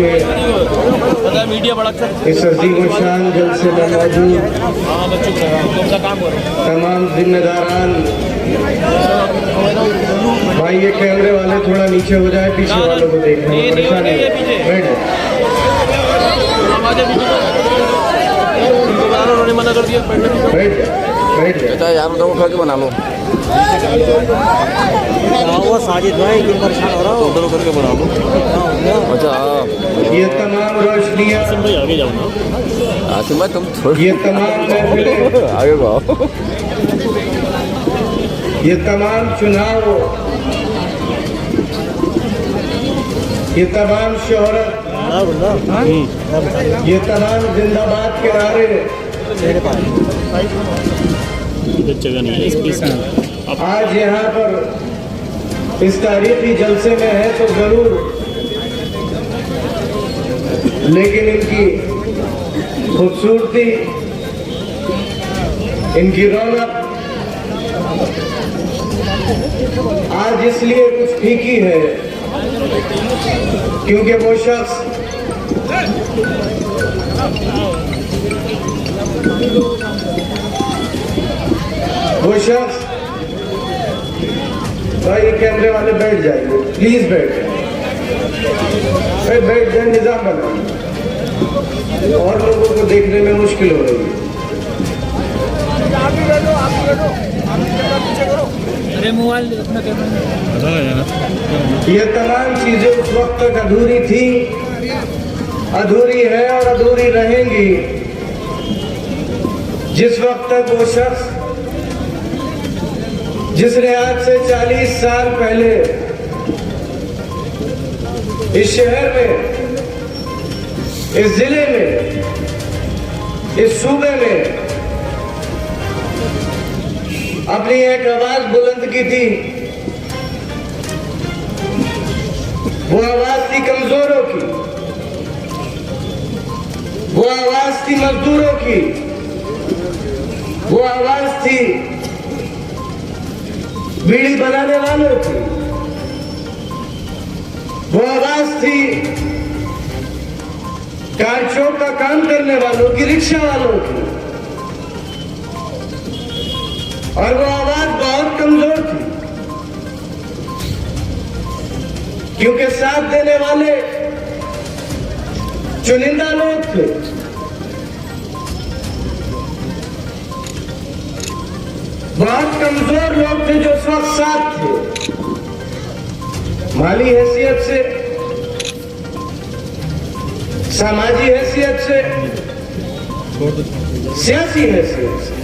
के इस अजीम शान जलसे में मौजूद तमाम जिम्मेदारान भाई, ये कैमरे वाले थोड़ा नीचे हो जाए, पीछे वालों को देख रहे हैं, परेशानी मना कर दिया। बैठ यार, लोगों खा के बना लो। वो साजिद भाई क्यों परेशान हो रहा हो? उधर करके बना लो। अच्छा, ये तमाम रोशनियाँ आगे जाओ ना। आसिम भाई तुम ये तमाम आगे आओ। ये तमाम चुनाव, ये तमाम शोहरत, ये तमाम जिंदाबाद के नारे जगह नहीं है आज यहाँ पर इस तारीखी जलसे में है तो जरूर, लेकिन इनकी खूबसूरती, इनकी रौनक आज इसलिए कुछ फीकी है क्योंकि वो शख्स भाई, कैमरे वाले बैठ जाइए प्लीज, बैठ जाए, निजाम बना, और लोगों को देखने में मुश्किल हो रही है। अरे मोबाइल इतना ये तमाम चीजें उस वक्त तक अधूरी थी, अधूरी है और अधूरी रहेंगी जिस वक्त तक वो शख्स जिसने आज से 40 साल पहले इस शहर में, इस जिले में, इस सूबे में अपनी एक आवाज बुलंद की थी। वो आवाज थी कमजोरों की, वो आवाज थी मजदूरों की, वो आवाज थी बीड़ी बनाने वालों की, वो आवाज थी कार चौक का काम करने वालों की, रिक्शा वालों की, और वो आवाज बहुत कमजोर थी क्योंकि साथ देने वाले चुनिंदा लोग थे। बहुत कमजोर लोग थे जो उस वक्त साथ थे, माली हैसियत से, सामाजिक हैसियत से, सियासी हैसियत से।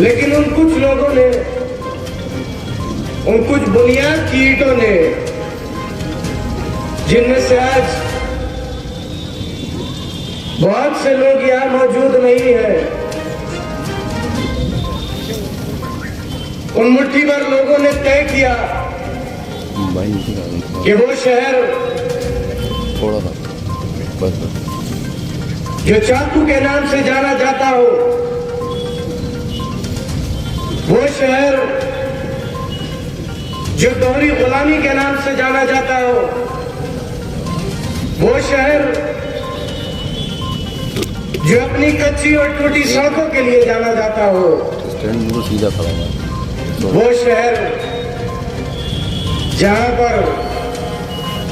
लेकिन उन कुछ लोगों ने, उन कुछ बुनियाद की ईंटों ने, जिनमें से आज बहुत से लोग यहां मौजूद नहीं है, उन मुट्ठी भर लोगों ने तय किया कि वो शहर जो चाकू के नाम से जाना जाता हो, वो शहर जो दोहरी गुलामी के नाम से जाना जाता हो, वो शहर जो अपनी कच्ची और टूटी सड़कों के लिए जाना जाता हो, सीधा खड़ा है, वो शहर जहां पर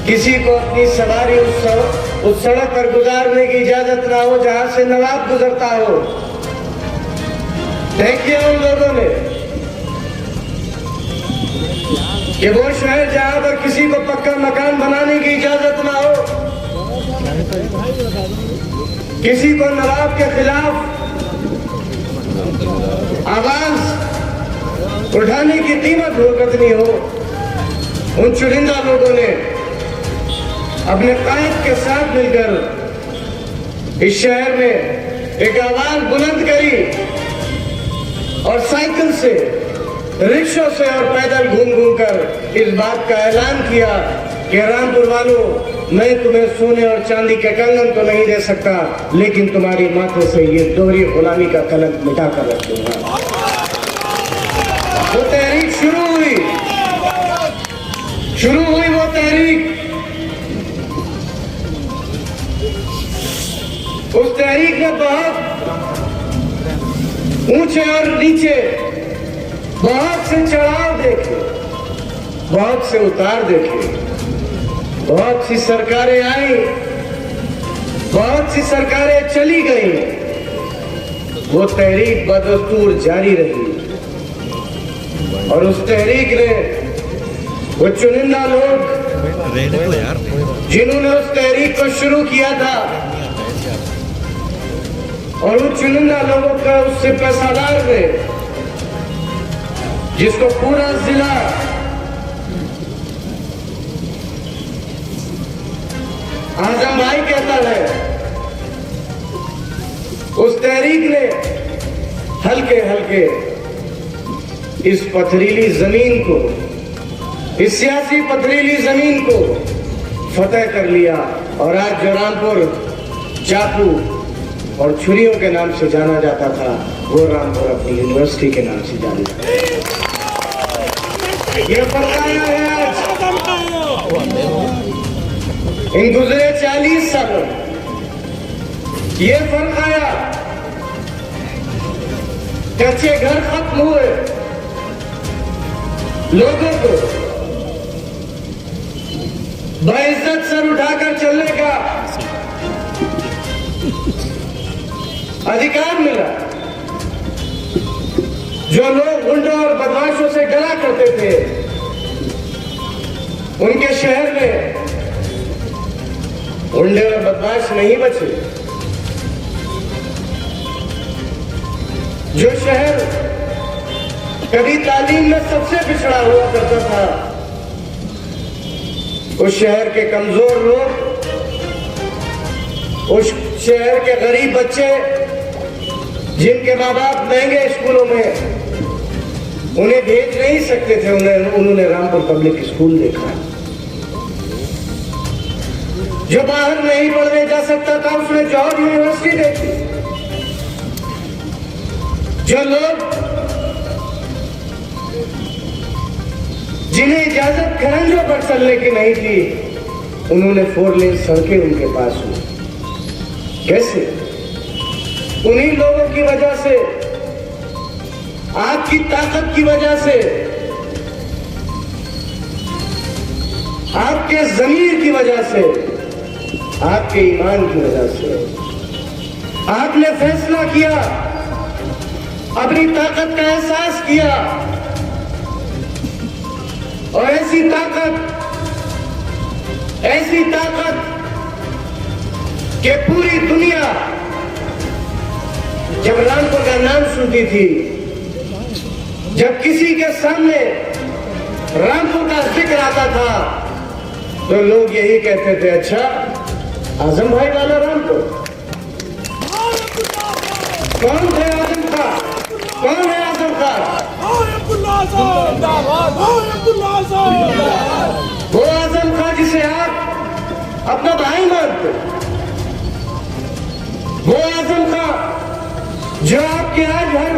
किसी को अपनी सवारी उस सड़क पर गुजारने की इजाजत ना हो जहां से नवाब गुजरता हो। तय किया उन लोगों ने कि वो शहर जहां पर किसी को पक्का मकान बनाने की इजाजत ना हो, किसी को नवाब के खिलाफ आवाज उठाने की कीमत भुगतनी हो। उन चुनिंदा लोगों ने अपने कायद के साथ मिलकर इस शहर में एक आवाज बुलंद करी और साइकिल से, रिक्शों से और पैदल घूम घूम कर इस बात का ऐलान किया कि रामपुर वालों, मैं तुम्हें सोने और चांदी के कंगन तो नहीं दे सकता, लेकिन तुम्हारी माथे से ये दोहरी गुलामी का कलंक मिटा कर रख दूंगा। वो तहरीक शुरू हुई वो तहरीक उस तहरीक ने बहुत ऊंचे और नीचे, बहुत से चढ़ाव देखे, बहुत से उतार देखे, बहुत सी सरकारें आई, बहुत सी सरकारें चली गई, वो तहरीक बदस्तूर जारी रही। और उस तहरीक ने वो चुनिंदा लोग जिन्होंने उस तहरीक को शुरू किया था, और उन चुनिंदा लोगों का उससे पेशादार ने, जिसको पूरा जिला आजम भाई कहता है, उस तहरीक ने हल्के हल्के इस पथरीली जमीन को, इस सियासी पथरीली जमीन को फतेह कर लिया। और आज जो रामपुर चाकू और छुरियों के नाम से जाना जाता था, वो रामपुर अपनी यूनिवर्सिटी के नाम से जाना जाता है। ये फर्क आया है आज इन गुजरे 40 सालों, ये फर्क आया। कच्चे घर खत्म हुए, लोगों को बाइज्जत सर उठाकर चलने का अधिकार मिला। जो लोग गुंडों और बदमाशों से डरा करते थे, उनके शहर में गुंडे और बदमाश नहीं बचे। जो शहर कभी तालीम में सबसे पिछड़ा हुआ करता था, उस शहर के कमजोर लोग, उस शहर के गरीब बच्चे जिनके माँ बाप महंगे स्कूलों में उन्हें भेज नहीं सकते थे, उन्होंने रामपुर पब्लिक स्कूल देखा। जो बाहर नहीं पढ़ने जा सकता था, उसने जॉर्ज यूनिवर्सिटी देखी। जो लोग जिन्हें इजाजत खरंजों पर चलने की नहीं थी, उन्होंने 4 लेन सड़कें उनके पास हुई। कैसे? उन्हीं लोगों की वजह से, आपकी ताकत की वजह से, आपके ज़मीर की वजह से, आपके ईमान की वजह से आपने फैसला किया, अपनी ताकत का एहसास किया। और ऐसी ताकत कि पूरी दुनिया जब रामपुर का नाम सुनती थी, जब किसी के सामने रामपुर का जिक्र आता था, तो लोग यही कहते थे, अच्छा आजम भाई वाला रामपुर। कौन थे आजम खां? कौन है आजम खां? वो आजम खां जिसे आप अपना भाई मानते, वो आजम खां जो आपके आज हर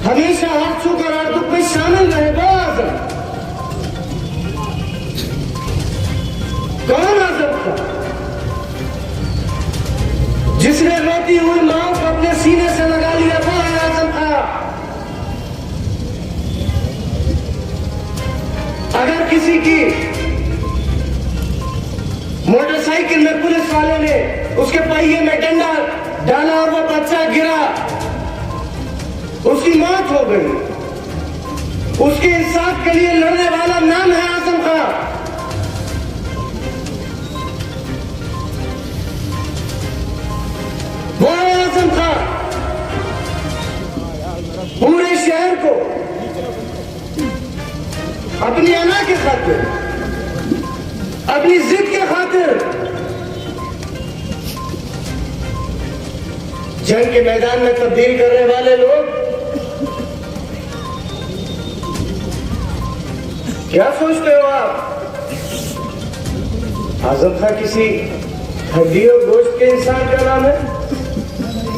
हमेशा हाथ छूकर और दुख में शामिल रहे, वो आजम। कौन आजम खां? जिसने रोती हुई मां को अपने सीने से लगा लिया, वो है आजम खां। अगर किसी की मोटरसाइकिल में पुलिस वाले ने उसके पहिए में डंडा डाला और वो बच्चा गिरा, उसकी मौत हो गई, उसके इंसाफ के लिए लड़ने वाला नाम है आजम खां। वो है आजम खां। पूरे शहर को अपनी अना के खातिर, अपनी जिद के खातिर जंग के मैदान में तब्दील करने वाले लोग क्या सोचते हो आप? आजम खां किसी हड्डी और गोश्त के इंसान का नाम है?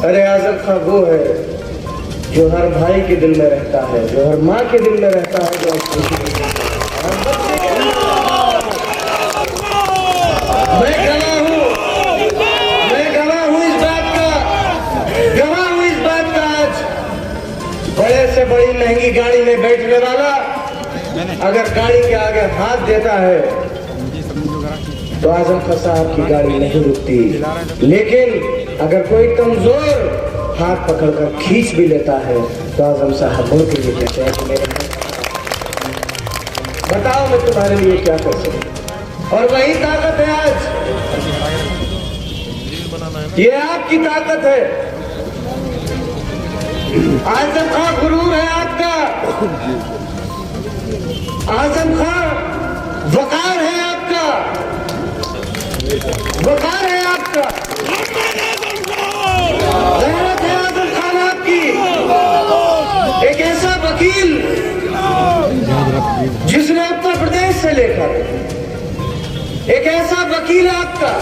अरे आजम खां वो है जो हर भाई के दिल में रहता है, जो हर माँ के दिल में रहता है, जो मैं गवाह हूँ इस बात बड़ी महंगी गाड़ी में बैठने वाला अगर गाड़ी के आगे हाथ देता है तो आजम खां साहब की गाड़ी नहीं रुकती, लेकिन अगर कोई कमजोर हाथ पकड़कर खींच भी लेता है तो आजम साहब मुड़ के लिए कहते हैं कि मेरे बताओ मैं तुम्हारे लिए क्या कर सकूं। और वही ताकत है आज, ये आपकी ताकत है। आजम खां गुरूर है आपका, आजम खां वकार है आपका, वकार है आपका, गैरत है आजम खान आपकी। एक ऐसा वकील जिसने उत्तर प्रदेश से लेकर, एक ऐसा वकील आपका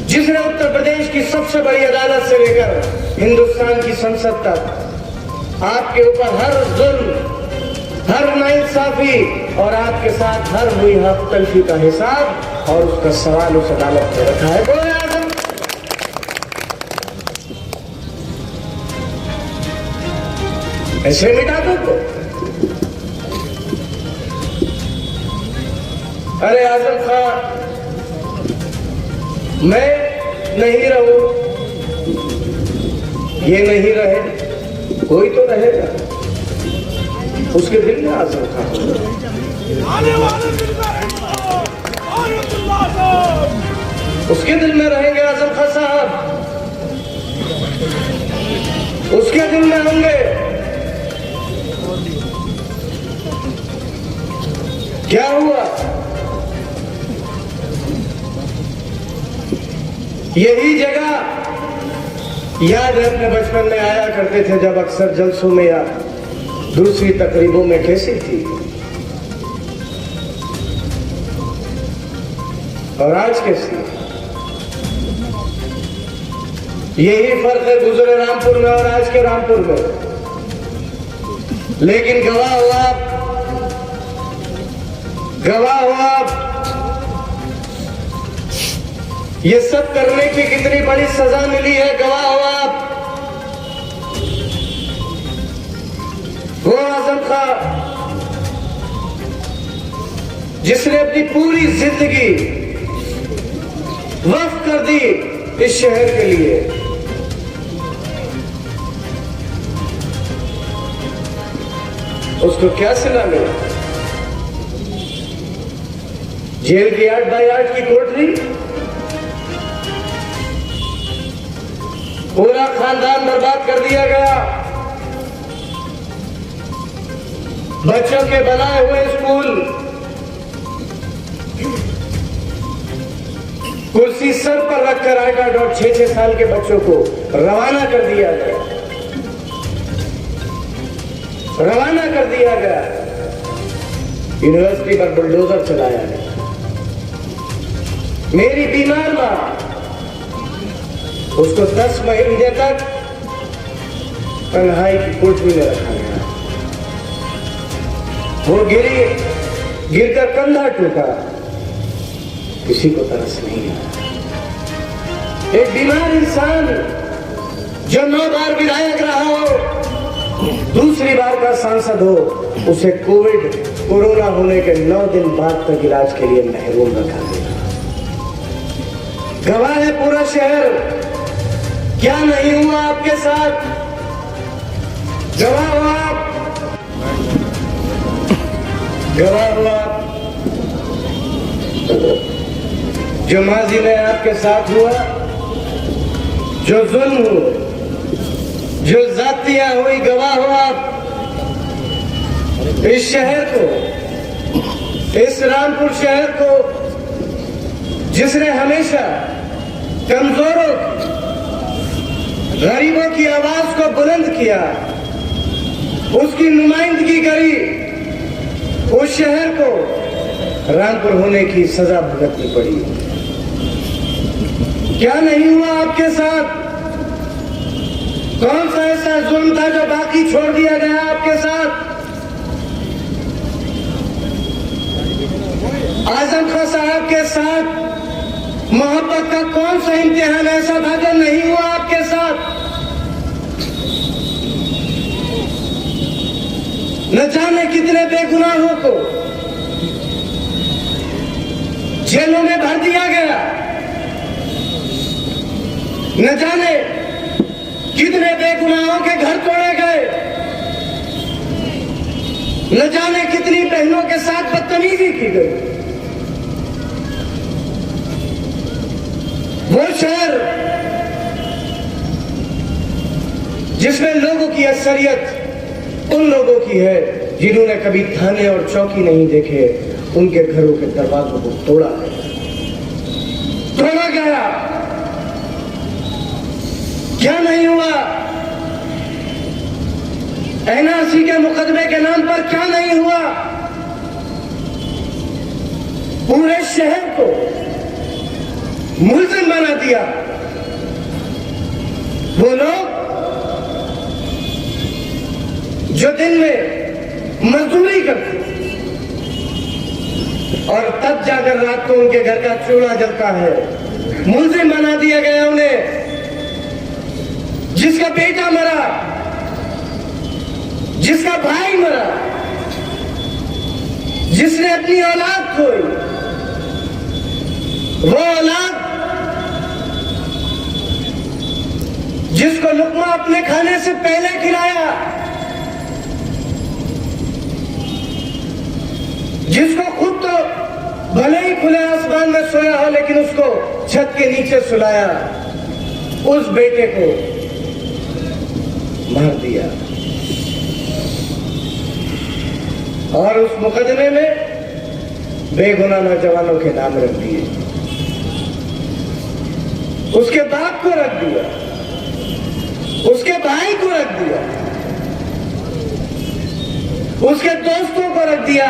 जिसने उत्तर प्रदेश की सबसे बड़ी अदालत से लेकर हिंदुस्तान की संसद तक आपके ऊपर हर जुल्म, हर नाइंसाफी और आपके साथ हर हुई हक तलफी का हिसाब और उसका सवाल उस अदालत में रखा है। बोले आजम, ऐसे मिटा दो। अरे आजम खां, मैं नहीं रहूं, ये नहीं रहे, कोई तो रहेगा। उसके दिल में आजम खां, उसके दिल में रहेंगे आजम खां साहब, उसके दिल में होंगे। क्या हुआ? यही जगह याद है, अपने बचपन में आया करते थे जब अक्सर जलसों में या दूसरी तकरीबों में। कैसी थी और आज कैसी? यही फर्क है गुजरे रामपुर में और आज के रामपुर में। लेकिन गवाह हो आप, गवाह हो आप, ये सब करने की कितनी बड़ी सजा मिली है। गवाह हो आप, वो आजम खां जिसने अपनी पूरी जिंदगी वक्फ कर दी इस शहर के लिए। उसको क्या सिला मिला? जेल की 8 बाई 8 की कोठरी, पूरा खानदान बर्बाद कर दिया गया, बच्चों के बनाए हुए स्कूल, कुर्सी सर पर रखकर 8-8 और 6-6 साल के बच्चों को रवाना कर दिया गया, रवाना कर दिया गया। यूनिवर्सिटी पर बुलडोजर चलाया गया। मेरी बीमार मां, उसको 10 महीने तक तन्हाई की कोठरी में रखा गया। वो गिरकर कंधा टूटा, किसी को तरस नहीं आया। एक बीमार इंसान जो 9 बार विधायक रहा हो, दूसरी बार का सांसद हो, उसे कोरोना होने के 9 दिन बाद तक इलाज के लिए महरूम रखा गया। गवाह है पूरा शहर, क्या नहीं हुआ आपके साथ? गवाह हो आप, गवाह हो आप। जो माजी में आपके साथ हुआ, जो जुल्म हुआ, जो जातियां हुई, गवाह हो आप। इस शहर को, इस रामपुर शहर को जिसने हमेशा कमजोरों, गरीबों की आवाज को बुलंद किया, उसकी नुमाइंदगी करी, उस शहर को रामपुर होने की सजा भुगतनी पड़ी। क्या नहीं हुआ आपके साथ? कौन सा ऐसा जुल्म था जो बाकी छोड़ दिया गया आपके साथ? आजम खां साहब के साथ मोहब्बत का कौन सा इम्तिहान ऐसा था जो नहीं हुआ आपके साथ? न जाने कितने बेगुनाहों को जेलों में भर दिया गया, न जाने कितने बेगुनाहों के घर तोड़े गए, न जाने कितनी बहनों के साथ बदतमीजी की गई। वो शहर जिसमें लोगों की अक्सरियत उन लोगों की है जिन्होंने कभी थाने और चौकी नहीं देखे, उनके घरों के दरवाजों को तोड़ा गया। क्या नहीं हुआ? एनआरसी के मुकदमे के नाम पर क्या नहीं हुआ? पूरे शहर को मुलजिम बना दिया। वो लोग जो दिन में मजदूरी करते और तब जाकर रात को उनके घर का चूल्हा जलता है, मुलजिम बना दिया गया उन्हें। जिसका बेटा मरा, जिसका भाई मरा, जिसने अपनी औलाद खोई, वो औलाद जिसको लुकमा अपने खाने से पहले खिलाया, जिसको खुद तो भले ही खुले आसमान में सोया हो लेकिन उसको छत के नीचे सुलाया, उस बेटे को मार दिया। और उस मुकदमे में बेगुनाह नौजवानों के नाम रख दिए, उसके बाप को रख दिया, उसके भाई को रख दिया, उसके दोस्तों को रख दिया।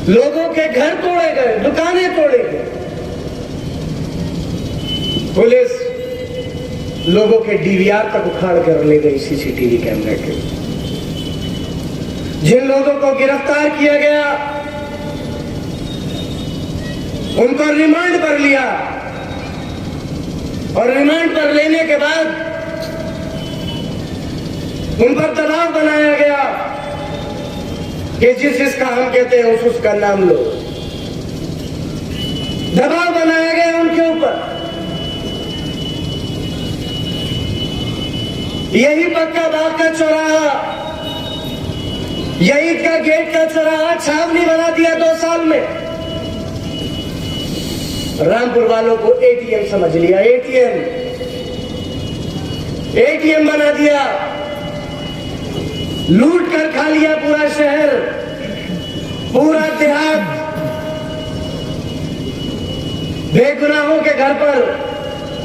लोगों के घर तोड़े गए, दुकानें तोड़े गए। पुलिस लोगों के डीवीआर तक उखाड़ कर ले गई, सीसीटीवी कैमरे के। जिन लोगों को गिरफ्तार किया गया उनको रिमांड पर लिया और रिमांड पर लेने के बाद उन पर दबाव बनाया गया कि जिसका हम कहते हैं उसका नाम लो। दबाव बनाया गया उनके ऊपर। यही पक्का बाग का चौराहा, यही का गेट का चौराहा छावनी बना दिया 2 साल में। रामपुर वालों को एटीएम समझ लिया, एटीएम बना दिया, लूट कर खा लिया पूरा शहर, पूरा देहात। बेगुनाहों के घर पर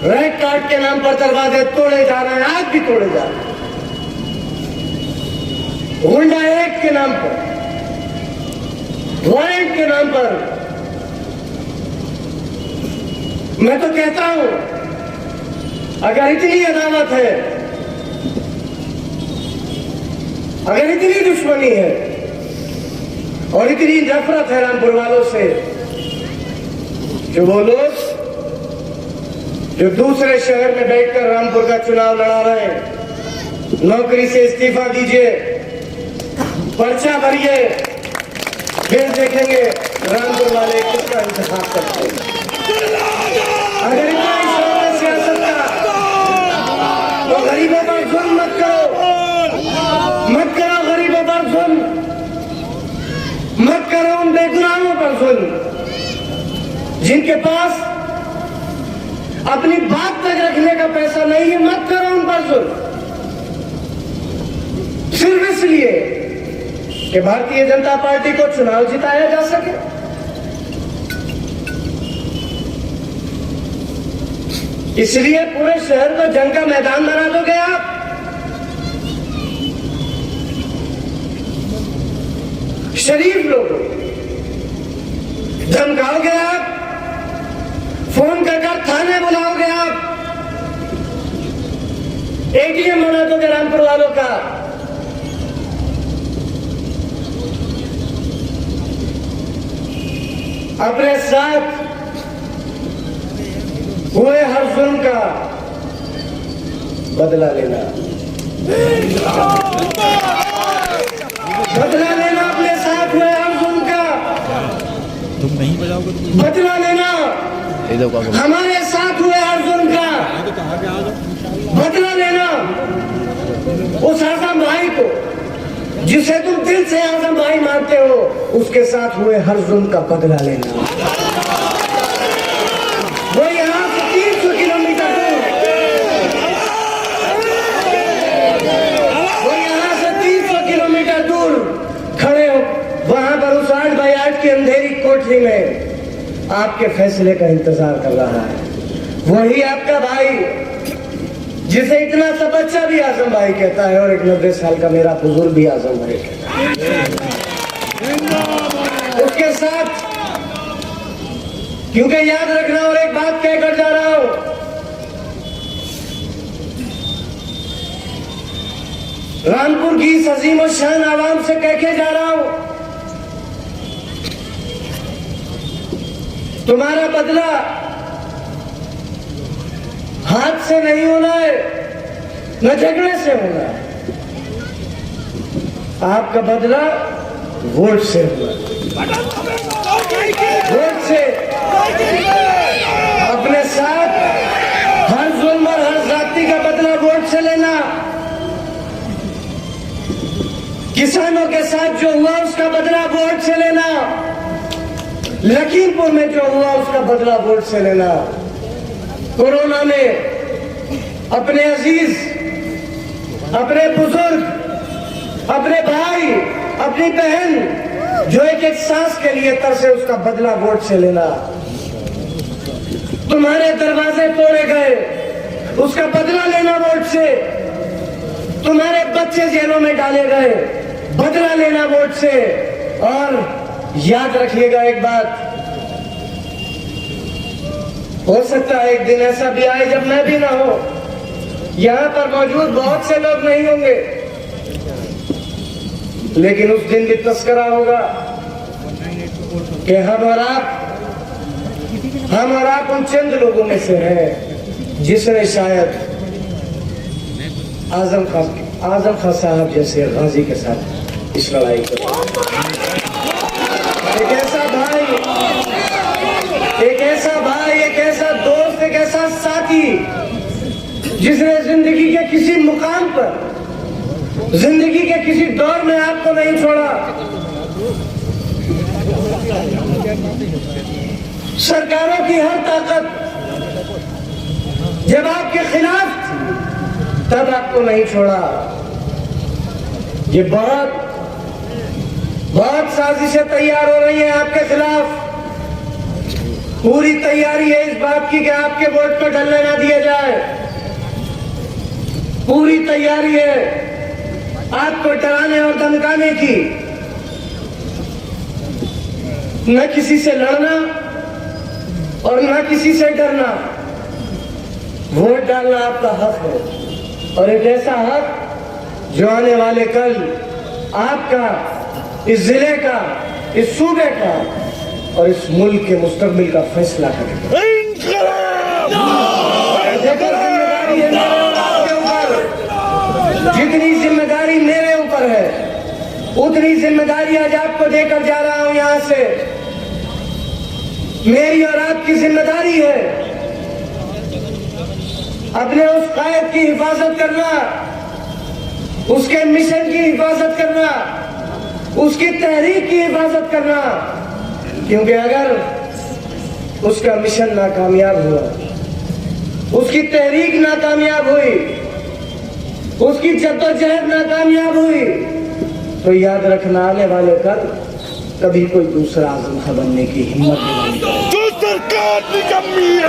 रेड कार्ड के नाम पर दरवाजे तोड़े जा रहे हैं, आज भी तोड़े जा रहे हैं। गुंडा एक्ट के नाम पर, वारंट के नाम पर। मैं तो कहता हूं, अगर इतनी अदावत है, अगर इतनी दुश्मनी है और इतनी नफरत है रामपुर वालों से, जो वो लोग जो दूसरे शहर में बैठकर रामपुर का चुनाव लड़ा रहे हैं, नौकरी से इस्तीफा दीजिए, पर्चा भरिए, फिर देखेंगे रामपुर वाले किसका इंतखाब करते हैं। अगर इतना ही शौक है सियासत का, तो गरीबों पर जुल्म मत करो, मत करो गरीबों पर जुल्म, मत करो उन बेगुनाहों पर जुल्म जिनके पास अपनी बात तक रखने का पैसा नहीं है। मत करो उन पर जुल्म, सिर्फ इसलिए कि भारतीय जनता पार्टी को चुनाव जिताया जा सके। इसलिए पूरे शहर को जंग का मैदान बना दोगे आप। शरीफ लोगों धमकाओगे आप, फोन कर थाने बुलाओगे आप, एटीएम बना दोगे रामपुर वालों का। अपने साथ हुए हर जुल्म का बदला लेना, बदला लेना अपने साथ हुए हर जुल्म का, तुम नहीं बजाओगे तो बदला लेना हमारे साथ हुए हर जुल्म का, बदला लेना उस आजम भाई को जिसे तुम दिल से आजम भाई मानते हो, उसके साथ हुए हर जुल्म का बदला लेना। वो यहाँ से 300 किलोमीटर दूर, वो यहाँ से 300 किलोमीटर दूर खड़े हो वहां पर उस 8x8 की अंधेरी कोठरी में आपके फैसले का इंतजार कर रहा है। वही आपका भाई जिसे इतना सा बच्चा भी आजम भाई कहता है और एक 90 साल का मेरा बुजुर्ग भी आजम भाई कहता है। उसके साथ क्योंकि याद रखना, और एक बात कहकर जा रहा हूं, रामपुर की इस अजीम और शान आवाम से कह के जा रहा हूं, तुम्हारा बदला हाथ से नहीं होना है, न झगड़े से होना है, आपका बदला वोट से होना है। वोट से अपने साथ हर जुल्म और हर जाति का बदला वोट से लेना। किसानों के साथ जो हुआ उसका बदला वोट से लेना, लखीमपुर में जो हुआ उसका बदला वोट से लेना। कोरोना में अपने अजीज, अपने बुजुर्ग, अपने भाई, अपनी बहन जो एक एक सांस के लिए तरसे, उसका बदला वोट से लेना। तुम्हारे दरवाजे तोड़े गए, उसका बदला लेना वोट से। तुम्हारे बच्चे जेलों में डाले गए, बदला लेना वोट से। और याद रखिएगा एक बात, हो सकता है एक दिन ऐसा भी आए जब मैं भी ना हो, यहां पर मौजूद बहुत से लोग नहीं होंगे, लेकिन उस दिन भी तस्करा होगा कि हम और आप उन चंद लोगों में से हैं जिसने शायद आजम खान साहब जैसे गाजी के साथ इस लड़ाई को, एक ऐसा भाई, एक ऐसा दोस्त, एक ऐसा साथी जिसने जिंदगी के किसी मुकाम पर, जिंदगी के किसी दौर में आपको नहीं छोड़ा। सरकारों की हर ताकत जब आपके खिलाफ थी तब आपको नहीं छोड़ा। ये बहुत साजिशें तैयार हो रही हैं आपके खिलाफ। पूरी तैयारी है इस बात की कि आपके वोट को ढलने ना दिया जाए। पूरी तैयारी है आपको डराने और धमकाने की। न किसी से लड़ना और न किसी से डरना। वोट डालना आपका हक है, और एक ऐसा हक जो आने वाले कल आपका, इस जिले का, इस सूबे का और इस मुल्क के मुस्तकबिल का फैसला करेगा। जिम्मेदारी है मेरे और आपके ऊपर, जितनी जिम्मेदारी मेरे ऊपर है उतनी जिम्मेदारी आज आपको देकर जा रहा हूं यहां से। मेरी और आपकी जिम्मेदारी है अपने उस कायद की हिफाजत करना, उसके मिशन की हिफाजत करना, उसकी तहरीक की हिफाजत करना। क्योंकि अगर उसका मिशन नाकामयाब हुआ, उसकी तहरीक नाकामयाब हुई, उसकी जद्दोजहद नाकामयाब हुई, तो याद रखना आने वाले कल कभी कोई दूसरा आजम खां बनने की हिम्मत नहीं,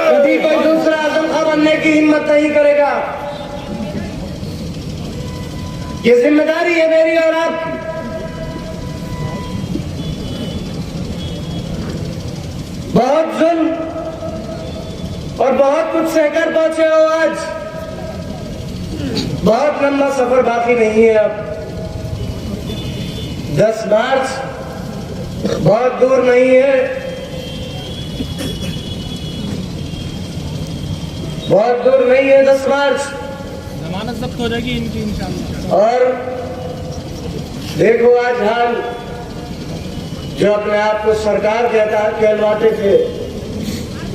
कभी कोई दूसरा आजम खां बनने की हिम्मत नहीं करेगा। ये जिम्मेदारी है मेरी और आपकी। बहुत जुल्म और बहुत कुछ सहकर पहुंचे हो आज। बहुत लंबा सफर बाकी नहीं है अब। 10 मार्च बहुत दूर नहीं है, बहुत दूर नहीं है 10 मार्च। अदालत जब्त हो जाएगी इनकी इंशाल्लाह। और देखो आज हाल, जो अपने आप को सरकार कहलवाते थे,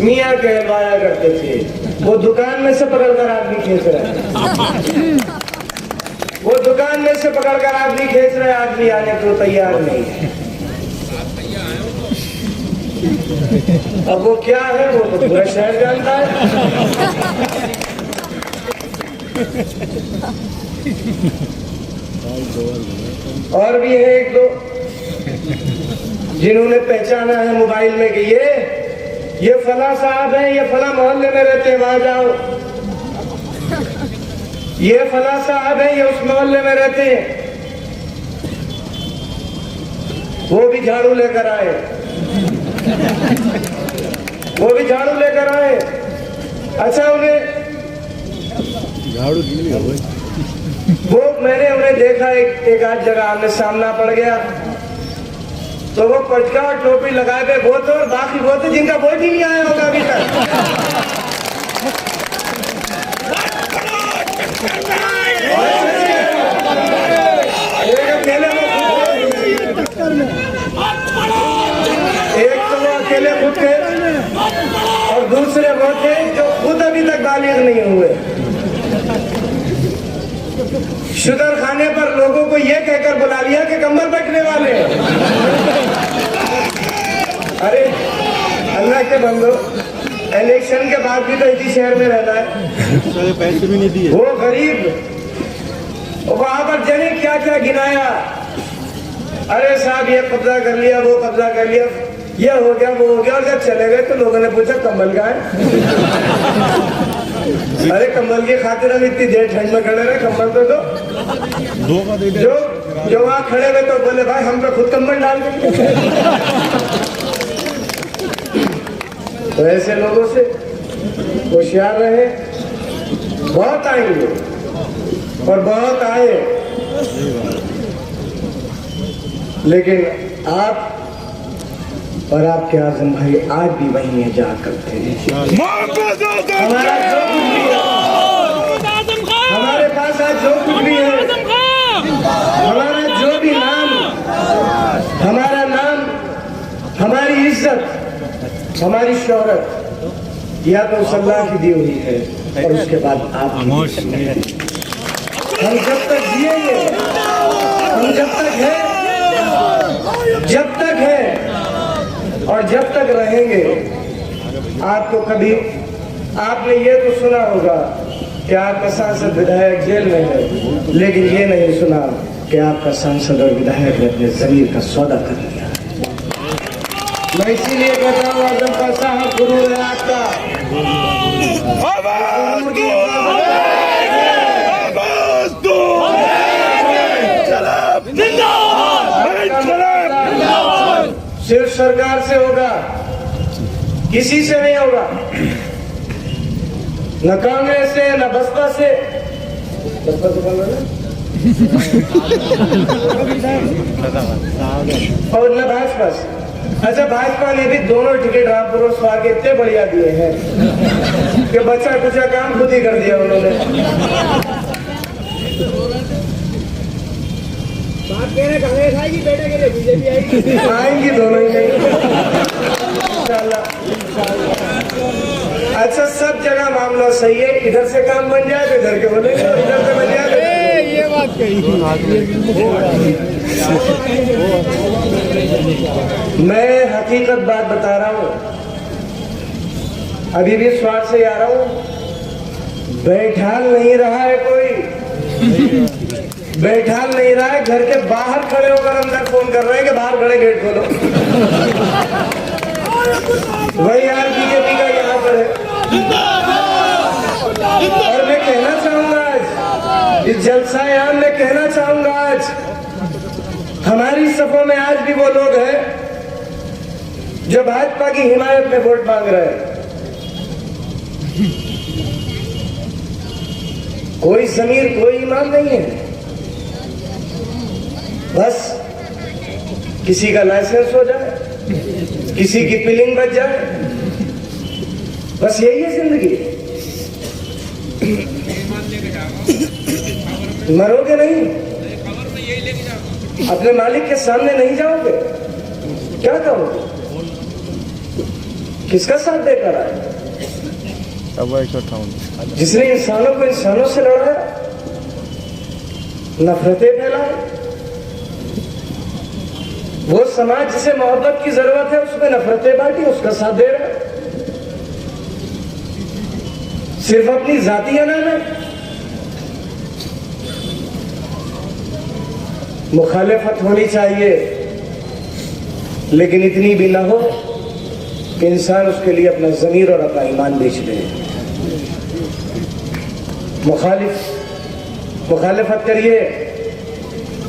मियाँ कहलवाया करते थे, वो दुकान में से पकड़कर आदमी खींच रहा है। वो दुकान में से पकड़कर आदमी खींच रहा है, आदमी आने को तैयार नहीं है। अब वो क्या है वो तो पूरा शहर जानता है। और भी है एक दो जिन्होंने पहचाना है मोबाइल में कि ये फला साहब हैं, ये फला मोहल्ले में रहते हैं, वहां जाओ। ये फला साहब हैं, ये उस मोहल्ले में रहते हैं। वो भी झाड़ू लेकर आए, वो भी झाड़ू लेकर आए। अच्छा, उन्हें झाड़ू वो मैंने उन्हें देखा एक आध जगह आमने सामना पड़ गया, तो वो पटका और टोपी लगाए हुए वो थे, और बाकी वो थे जिनका वोट ही नहीं आया होगा अभी तक। एक तो वो अकेले खुद थे और दूसरे वो थे जो खुद अभी तक बालिग नहीं हुए। शुगर खाने पर लोगों को ये कहकर बुला लिया कि कंबल बैठने वाले। अरे अल्लाह के बंदो, इलेक्शन के बाद भी तो इसी शहर में रहना है। पैसे भी नहीं दिए। वो गरीब वहां पर जाने क्या क्या गिनाया। अरे साहब ये कब्जा कर लिया, वो कब्जा कर लिया, ये हो गया, वो हो गया। और जब चले गए तो लोगों ने पूछा कंबल कहाँ है? अरे कंबल की खातिर हम इतनी देर ठंड में खड़े रहे, कंबल तो दो। जो वहां खड़े हुए तो बोले भाई हम तो खुद कंबल डाल देंगे। तो ऐसे लोगों से होशियार रहे। बहुत आएंगे और बहुत आए, लेकिन आप और आपके आजम भाई आज भी वहीं है जा करते हैं। हमारा जो कुछ भी है, हमारे पास आज जो कुछ भी है, हमारा जो भी नाम, हमारा नाम, हमारी इज्जत, हमारी शोहरत या तो उस अल्लाह की दी हुई है और उसके बाद आप। हम जब तक जिएंगे, हम जब तक है और जब तक रहेंगे, आपको कभी आपने ये तो सुना होगा कि आपका सांसद विधायक जेल में है, लेकिन ये नहीं सुना कि आपका सांसद और विधायक ने अपने जमीर का सौदा कर लिया। मैं इसीलिए कहता हूँ आजम का साहब गुरु है आपका। सिर्फ सरकार से होगा, किसी से नहीं होगा, न कांग्रेस से, न बसपा से। बसपा से कौन है? और न भाजपा से। अच्छा, भाजपा ने भी दोनों टिकट रामपुर और स्वार के इतने बढ़िया दिए हैं कि बच्चा कुछ काम खुद ही कर दिया उन्होंने। कांग्रेस आएगी, बेटे के लिए बीजेपी आएगी, आएंगी दोनों ही नहीं इंशाल्लाह। अच्छा, सब जगह मामला सही है, इधर से काम बन जाए तो इधर के बोलेंगे, इधर से बन जाए। ये बात कही। मैं हकीकत बात बता रहा हूँ, अभी भी स्वार से आ रहा हूँ। बैठाल नहीं रहा है कोई, बैठाल नहीं रहा है। घर के बाहर खड़े होकर अंदर फोन कर रहे हैं कि बाहर खड़े गेट खोलो। वही यार बीजेपी का यहाँ पर है। और मैं कहना चाहूंगा आज इस जलसा यार में कहना चाहूंगा आज हमारी सफों में आज भी वो लोग हैं जो भाजपा की हिमायत में वोट मांग रहे हैं। कोई जमीर, कोई ईमान नहीं है। बस किसी का लाइसेंस हो जाए, किसी की पिलिंग बच जाए, बस यही है जिंदगी। मरोगे नहीं, अपने मालिक के सामने नहीं जाओगे, क्या करोगे? किसका साथ देकर आए? जिसने इंसानों को इंसानों से लड़ाया, नफरतें फैलाई। वो समाज जिसे मोहब्बत की जरूरत है उसमें नफरतें बांटी, उसका साथ दे रहा है सिर्फ अपनी जाती अना में। मुखालिफत होनी चाहिए, लेकिन इतनी भी ना हो कि इंसान उसके लिए अपना ज़मीर और अपना ईमान बेच दे। मुखालिफत करिए,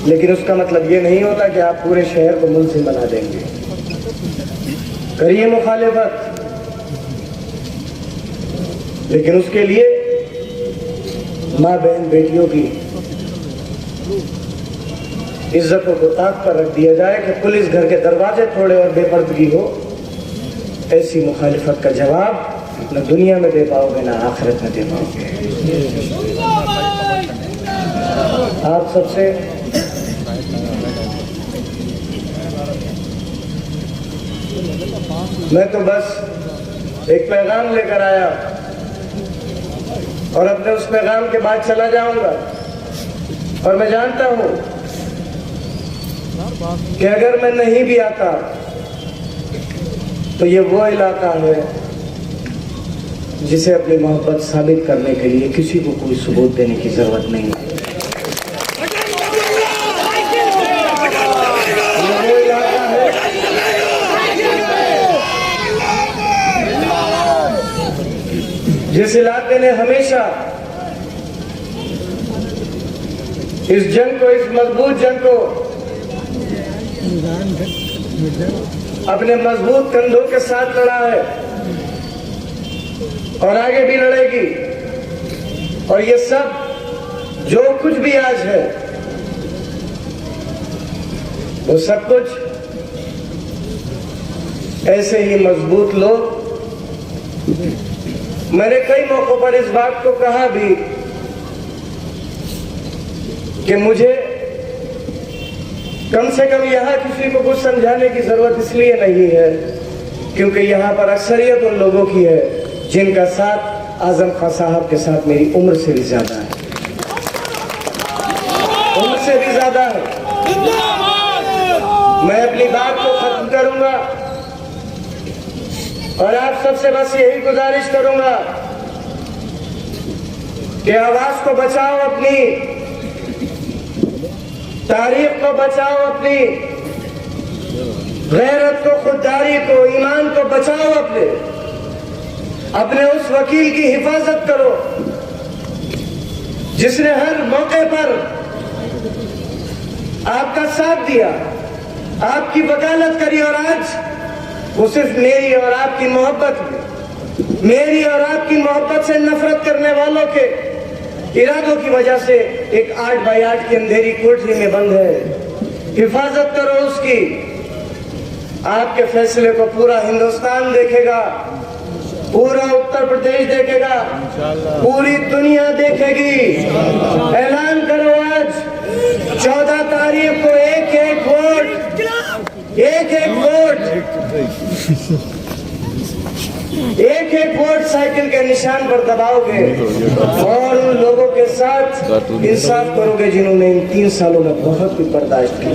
लेकिन उसका मतलब ये नहीं होता कि आप पूरे शहर को मुल्ज़िम बना देंगे। करिए मुखालिफत, लेकिन उसके लिए माँ बहन बेटियों की इज्जतों को ताक पर रख दिया जाए कि पुलिस घर के दरवाजे तोड़े और बेपर्दगी हो। ऐसी मुखालिफत का जवाब न दुनिया में दे पाओगे ना आखिरत में दे पाओगे। आप सबसे मैं तो बस एक पैगाम लेकर आया और अपने उस पैगाम के बाद चला जाऊंगा। और मैं जानता हूं कि अगर मैं नहीं भी आता तो ये वो इलाका है जिसे अपनी मोहब्बत साबित करने के लिए किसी को कोई सबूत देने की जरूरत नहीं है। ये वो इलाका है जिस इलाके ने हमेशा इस जंग को, इस मजबूत जंग को अपने मजबूत कंधों के साथ लड़ा है और आगे भी लड़ेगी। और ये सब जो कुछ भी आज है वो सब कुछ ऐसे ही मजबूत लोग। मैंने कई मौकों पर इस बात को कहा भी कि मुझे कम से कम यहाँ किसी को कुछ समझाने की जरूरत इसलिए नहीं है क्योंकि यहाँ पर अक्सरियत उन लोगों की है जिनका साथ आजम खां साहब के साथ मेरी उम्र से भी ज्यादा है, उम्र से भी ज्यादा है। मैं अपनी बात को खत्म करूंगा और आप सबसे बस यही गुजारिश करूंगा कि आवाज को बचाओ, अपनी तारीख को बचाओ, अपनी गैरत को, खुददारी को, ईमान को बचाओ। अपने उस वकील की हिफाजत करो जिसने हर मौके पर आपका साथ दिया, आपकी वकालत करी और आज वो सिर्फ मेरी और आपकी मोहब्बत से नफरत करने वालों के इरादों की वजह से एक 8x8 की अंधेरी कोठरी में बंद है। हिफाजत करो उसकी। आपके फैसले को पूरा हिंदुस्तान देखेगा, पूरा उत्तर प्रदेश देखेगा, पूरी दुनिया देखेगी। ऐलान करो आज 14 तारीख को एक एक वोट साइकिल के निशान पर दबाओगे और उन लोगों के साथ इंसाफ करोगे जिन्होंने इन 3 सालों में बहुत कुछ बर्दाश्त किया।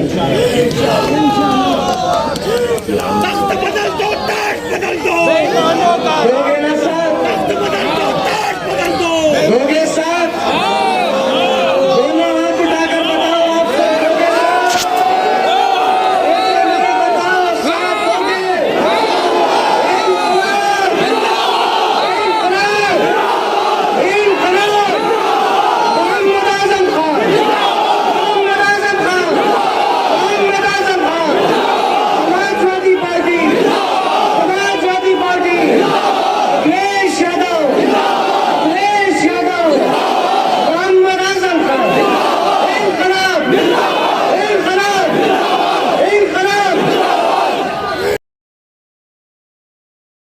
दोगे ना साथ? दोगे साथ?